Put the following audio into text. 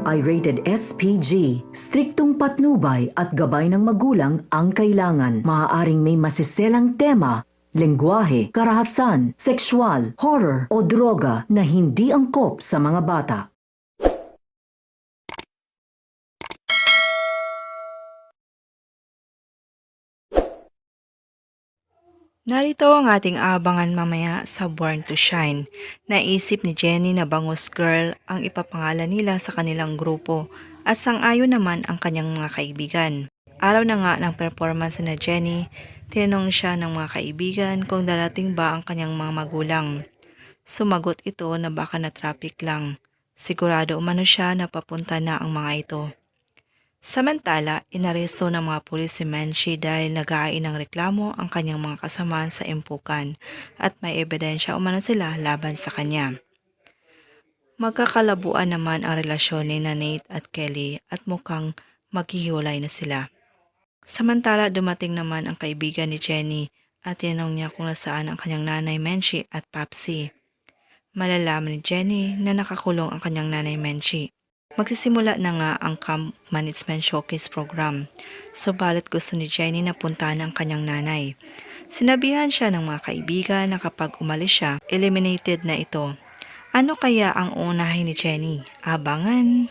ay rated SPG. Striktong patnubay at gabay ng magulang ang kailangan. Maaaring may masiselang tema, lengguwahe, karahasan, sexual, horror o droga na hindi angkop sa mga bata. Narito ang ating abangan mamaya sa Born to Shine. Naisip ni Jenny na Bangus Girl ang ipapangalan nila sa kanilang grupo at sang-ayon naman ang kanyang mga kaibigan. Araw na nga ng performance na Jenny, tinanong siya ng mga kaibigan kung darating ba ang kanyang mga magulang. Sumagot ito na baka na traffic lang. Sigurado umano siya na papunta na ang mga ito. Samantala, inaresto ng mga pulis si Menchie dahil nag-aain ng reklamo ang kanyang mga kasamaan sa impukan at may ebidensya umano sila laban sa kanya. Magkakalabuan naman ang relasyon ni Nate at Kelly at mukhang maghihiwalay na sila. Samantala, dumating naman ang kaibigan ni Jenny at tinanong niya kung nasaan ang kanyang nanay Menchie at Papsi. Malalaman ni Jenny na nakakulong ang kanyang nanay Menchie. Magsisimula na nga ang Camp Management Showcase program, subalit gusto ni Jenny na puntahan ang kanyang nanay. Sinabihan siya ng mga kaibigan na kapag umalis siya, eliminated na ito. Ano kaya ang unahin ni Jenny? Abangan!